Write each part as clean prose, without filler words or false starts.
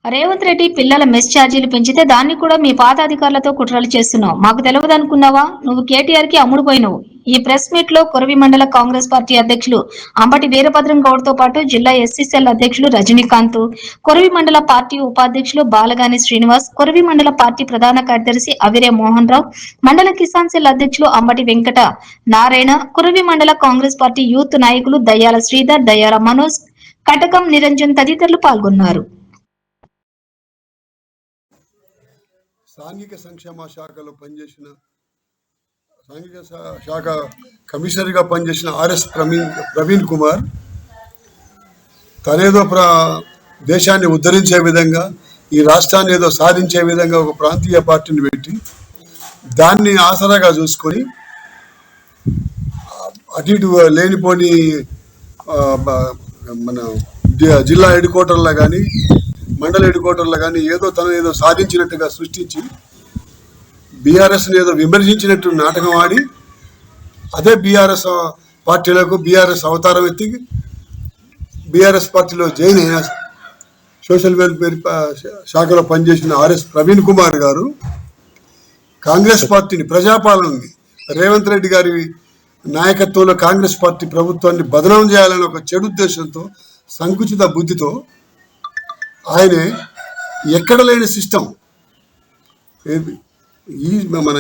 రేవంత్ రెడ్డి పిల్లల మెస్ ఛార్జీలు పెంచితే దాన్ని కూడా మీ పాత అధికారులతో కుట్రలు చేస్తున్నావు. మాకు తెలియదనుకున్నావా? నువ్వు కేటీఆర్ కి అమ్ముడుపోయినవు. ఈ ప్రెస్ మీట్ లో కొరవి మండల కాంగ్రెస్ పార్టీ అధ్యక్షులు అంబటి వీరభద్రం గౌడ్ తో పాటు జిల్లా ఎస్సీసీఎల్ అధ్యక్షులు రజనీకాంత్, కొరవి మండల పార్టీ ఉపాధ్యక్షులు బాలగాని శ్రీనివాస్, కొరవి మండల పార్టీ ప్రధాన కార్యదర్శి అవిరే మోహన్ రావు, మండల కిసాన్ సెల్ అధ్యక్షులు అంబటి వెంకట నారాయణ, కొరవి మండల కాంగ్రెస్ పార్టీ యూత్ నాయకులు దయ్యాల శ్రీధర్, దయ్యాల మనోజ్, కటకం నిరంజన్ తదితరులు పాల్గొన్నారు. సాంఘిక సంక్షేమ శాఖలో పనిచేసిన సాంఘిక శాఖ కమిషనర్గా పనిచేసిన ఆర్ఎస్ ప్రవీణ్ కుమార్ తనేదో దేశాన్ని ఉద్ధరించే విధంగా, ఈ రాష్ట్రాన్ని ఏదో సాధించే విధంగా ఒక ప్రాంతీయ పార్టీని పెట్టి దాన్ని ఆసరాగా చూసుకొని అటు ఇటు లేనిపోని మన జిల్లా హెడ్ క్వార్టర్లో కానీ మండల హెడ్ క్వార్టర్లో కానీ ఏదో సాధించినట్టుగా సృష్టించి బీఆర్ఎస్ని ఏదో విమర్శించినట్టు నాటకం ఆడి అదే బీఆర్ఎస్ పార్టీలకు బీఆర్ఎస్ అవతారం ఎత్తి బీఆర్ఎస్ పార్టీలో జాయిన్ అయిన సోషల్ వెల్ఫేర్ శాఖలో పనిచేసిన ఆర్ఎస్ ప్రవీణ్ కుమార్ గారు కాంగ్రెస్ పార్టీని, ప్రజాపాలనని, రేవంత్ రెడ్డి గారి నాయకత్వంలో కాంగ్రెస్ పార్టీ ప్రభుత్వాన్ని బదనాం చేయాలని ఒక చెడు ఉద్దేశంతో, సంకుచిత బుద్ధితో ఆయనే ఎక్కడ లేని సిస్టమ్ ఈ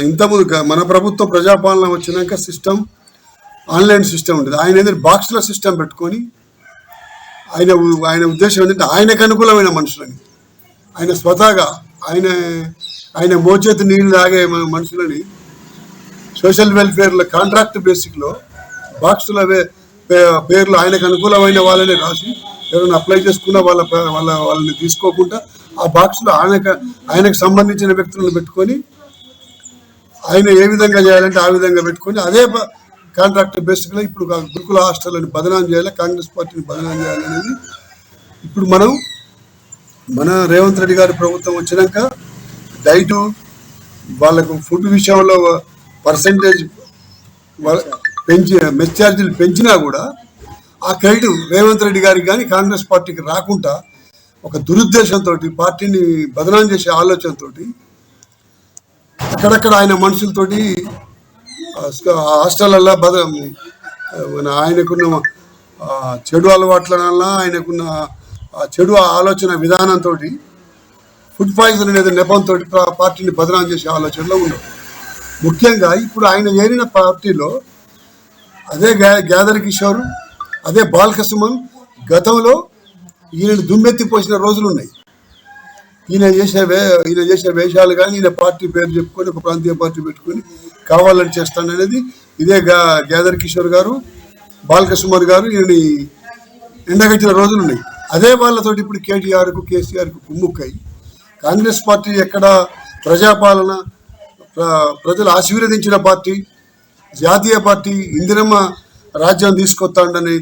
ఇంతకుముందు మన ప్రభుత్వం ప్రజాపాలన వచ్చినాక సిస్టమ్ ఆన్లైన్ సిస్టమ్ ఉంటుంది. ఆయన ఏంటంటే బాక్స్ల సిస్టమ్ పెట్టుకొని ఆయన ఉద్దేశం ఏంటంటే ఆయనకు అనుకూలమైన మనుషులని, ఆయన స్వతహాగా ఆయన మోచేతి నీళ్ళు తాగే మనుషులని సోషల్ వెల్ఫేర్లో కాంట్రాక్ట్ బేసిక్లో బాక్సుల పేర్లు ఆయనకు అనుకూలమైన వాళ్ళని రాసి ఎవరైనా అప్లై చేసుకున్న వాళ్ళని తీసుకోకుండా ఆ బాక్స్లో ఆయనకు సంబంధించిన వ్యక్తులను పెట్టుకొని ఆయన ఏ విధంగా చేయాలంటే ఆ విధంగా పెట్టుకొని అదే కాంట్రాక్ట్ బేసిక్లో ఇప్పుడు గురుకుల హాస్టల్ని బదనాం చేయాలి, కాంగ్రెస్ పార్టీని బదనాం చేయాలనేది ఇప్పుడు మన రేవంత్ రెడ్డి గారి ప్రభుత్వం వచ్చినాక డైటు వాళ్ళకు ఫుడ్ విషయంలో పర్సంటేజ్ మెస్ ఛార్జీలు పెంచినా కూడా ఆ క్రెడిట్ రేవంత్ రెడ్డి గారికి కానీ కాంగ్రెస్ పార్టీకి రాకుండా ఒక దురుద్దేశంతో, పార్టీని బదనాం చేసే ఆలోచనతో అక్కడక్కడ ఆయన మనుషులతోటి హాస్టళ్ళల్లో ఆయనకున్న చెడు అలవాట్ల వల్ల, ఆయనకున్న చెడు ఆలోచన విధానంతో ఫుడ్ పాయిజన్ అనేది నెపంతో పార్టీని బదనాం చేసే ఆలోచనలో ఉన్నారు. ముఖ్యంగా ఇప్పుడు ఆయన చేరిన పార్టీలో అదే గ్యాదర్ కిషోర్, అదే బాలకసుమన్ గతంలో ఈయన దుమ్మెత్తిపోసిన రోజులు ఉన్నాయి. ఈయన చేసే వేషాలు కానీ, ఈయన పార్టీ పేరు చెప్పుకొని ఒక ప్రాంతీయ పార్టీ పెట్టుకొని కావాలని చేస్తాననేది ఇదే గ్యాదర్ కిషోర్ గారు, బాలకసుమన్ గారు ఈయన ఎండగట్టిన రోజులు ఉన్నాయి. అదే వాళ్ళతోటి ఇప్పుడు కేటీఆర్కు కేసీఆర్కు కుమ్ముక్కై కాంగ్రెస్ పార్టీ ఎక్కడ ప్రజాపాలన, ప్రజలు ఆశీర్వదించిన పార్టీ, జాతీయ పార్టీ, ఇందిరమ్మ రాజ్యం తీసుకొస్తాడని,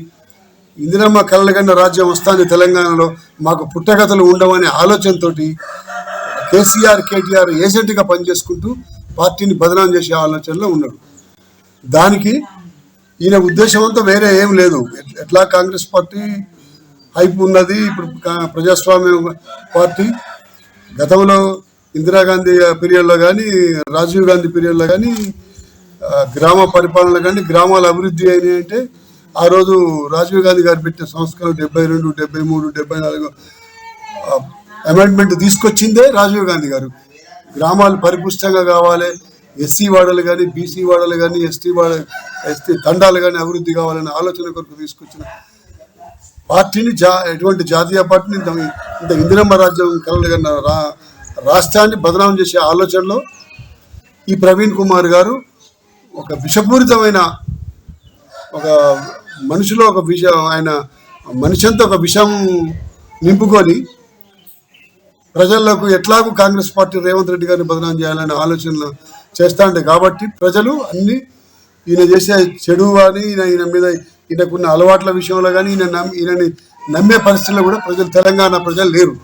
ఇందిరమ్మ కలలుగన్న రాజ్యం వస్తాను తెలంగాణలో, మాకు పుట్టగతలు ఉండవనే ఆలోచనతో కేటీఆర్ ఏజెంట్గా పనిచేసుకుంటూ పార్టీని బదనాం చేసే ఆలోచనలో ఉన్నాడు. దానికి ఈయన ఉద్దేశం అంతా వేరే ఏం లేదు. ఎట్లా కాంగ్రెస్ పార్టీ హైప్ ఉన్నది, ఇప్పుడు ప్రజాస్వామ్య పార్టీ గతంలో ఇందిరాగాంధీ పీరియడ్లో కానీ, రాజీవ్ గాంధీ పీరియడ్లో కానీ గ్రామ పరిపాలన కానీ, గ్రామాల అభివృద్ధి అయినాయి అంటే ఆ రోజు రాజీవ్ గాంధీ గారు పెట్టిన సంస్కరణ 72, 73, 74 అమెండ్మెంట్ తీసుకొచ్చిందే రాజీవ్ గాంధీ గారు. గ్రామాలు పరిపుష్టంగా కావాలి, ఎస్సీ వాడలు కానీ, బీసీ వాడలు కానీ, ఎస్టీ తండాలు కానీ అభివృద్ధి కావాలనే ఆలోచన కొరకు తీసుకొచ్చిన పార్టీని, ఎటువంటి జాతీయ పార్టీని, ఇంత ఇందిరమ్మ రాజ్యం కలలుగన్న రాష్ట్రాన్ని బదనాం చేసే ఆలోచనలో ఈ ప్రవీణ్ కుమార్ గారు ఒక విషపూరితమైన, ఒక మనిషిలో ఒక ఆయన మనిషి అంతా ఒక విషం నింపుకొని ప్రజలకు ఎట్లాగూ కాంగ్రెస్ పార్టీ రేవంత్ రెడ్డి గారిని బదనాం చేయాలనే ఆలోచనలు చేస్తాండే. కాబట్టి ప్రజలు అన్ని ఈయన చేసే చెడు కానీ, ఈయన మీద ఈయనకున్న అలవాట్ల విషయంలో కానీ, ఈయనని నమ్మే పరిస్థితుల్లో కూడా తెలంగాణ ప్రజలు లేరు.